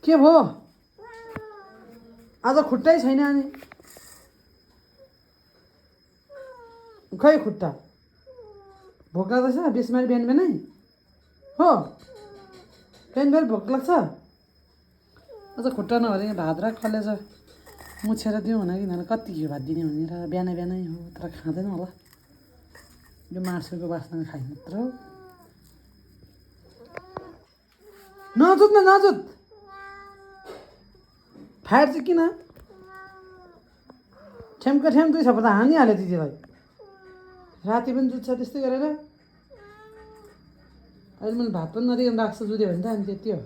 के भयो आज खुट्टै छैन अनि खै खुट्टा भोक लाग्दैछ बिस्मारी बिहान बिहानै हो बिहान बिहान भोक लाग्छ आज खुट्टा नभएर भात र कलेज मुछेर दिउँ भने किनभने कति घिउ भात दिने भनेर बिहान बिहानै हो तर खाँदैन होला यो मासुको बास्ना खाइ मात्र हो नजुत न नजुत फायर चाहिँ किन ठ्याम्का ठ्याम दुई छ पता हानिहाल्यो दिदीलाई राति पनि जुत्छ त्यस्तै गरेर अहिले मैले भात पनि नदिकन राख्छु जुद्यो भने त अनि त्यति हो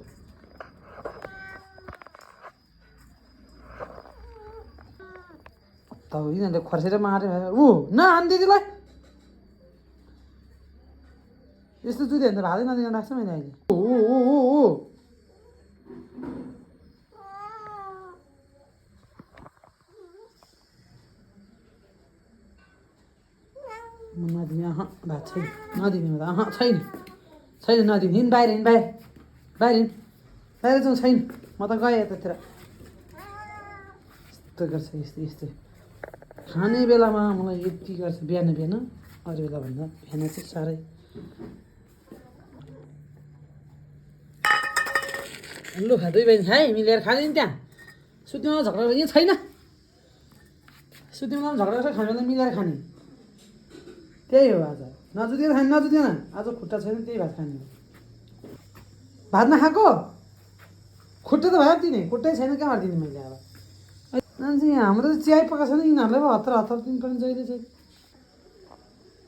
त यिनीहरूले खर्सेर मार्यो ऊ न हान दिदीलाई यस्तो जुद्यो भने त भातै नदिकन राख्छु मैले अहिले नदिने भात छैन नदिने छैन छैन नदिने हिँड बाहिर हिँड बाहिर बाहिर हिँड बाहिर जाउँ छैन म त गएँ यतातिर यस्तो गर्छ यस्तो यस्तो खाने बेलामा मलाई यति गर्छ बिहान बिहान अरू बेला भन्दा बिहान चाहिँ साह्रै लु खा दुई बजी खाएँ मिलेर खाँदैन त्यहाँ सुत्नेमा झगडा यहाँ छैन सुत्नेमा झगडा गर्छ खाने बेला मिलेर खाने त्यही हो आज नजुतिएर खाने नजुतिएन आज खुट्टा छैन त्यही भात खाने भात नखाएको खुट्टा त भयो दिने खुट्टै छैन कहाँ दिने मैले अब मान्छे हाम्रो त चिया पकाएको छैन यिनीहरूलाई पो हतार हतार दिनुपर्ने जहिले चाहिँ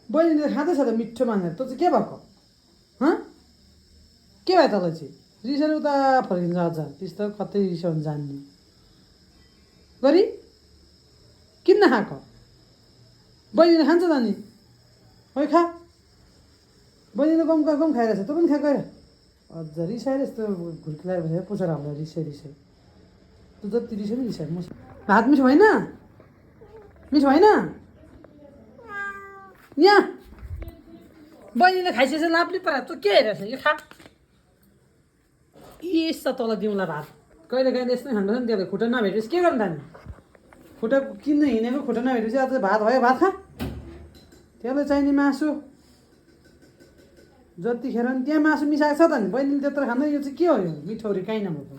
बहिनीले खाँदैछ त मिठो मानेर तँ चाहिँ के भएको हँ के भयो तँलाई चाहिँ रिसेर उता फर्किन्छ अझ त्यस्तो कतै रिसाउनु जान्ने गरी किन नखाएको बहिनीले खान्छ त नि खै खा बहिनीले गम खाइरहेछ तँ पनि खा गएर अझ रिसाएर यस्तो घुर्की लगाएर पुछेर हाल्दा रिसाइ तँ जति रिसायो नि रिसायो म भात मिठो भएन मिठो भएन यहाँ बहिनीले खाइसकेपछि लाप्ली परा तँ के हेरेछ यो खा यस्तो तँलाई दिउँला भात कहिले कहिले यस्तै खानु नि त्यसले खुट्टा नभेटेपछि के गर्नु थाल्ने खुट्टा किन्न हिँडेको खुट्टा नभेटेपछि आज भात भयो भात खा त्यसलाई चाहिने मासु जतिखेर नि त्यहाँ मासु मिसाएको छ त नि बहिनीले त्यत्रो खाँदा यो चाहिँ के हो यो मिठौरी काहीँ नभएको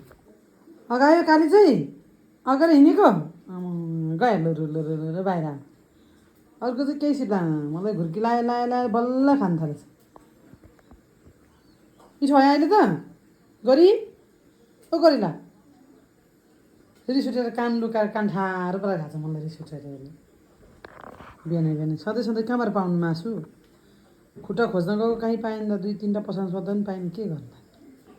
अगायो काली चाहिँ अगाडि हिँडेको गयो लु बाहिर अर्को चाहिँ केही सिप्ला मलाई घुर्की लायो बल्ल खानु थालेछ मिठो भयो अहिले त गरी ओ गरिला रिस उठेर कान लुकाएर कान ठाडो परेर खान्छ मलाई रिस उठेर बिहानै सधैँ कहाँबाट पाउनु मासु खुट्टा खोज्न गएको कहीँ पाएन 2-3टा पसलमा सोद्धा पनि पाएन के गर्नु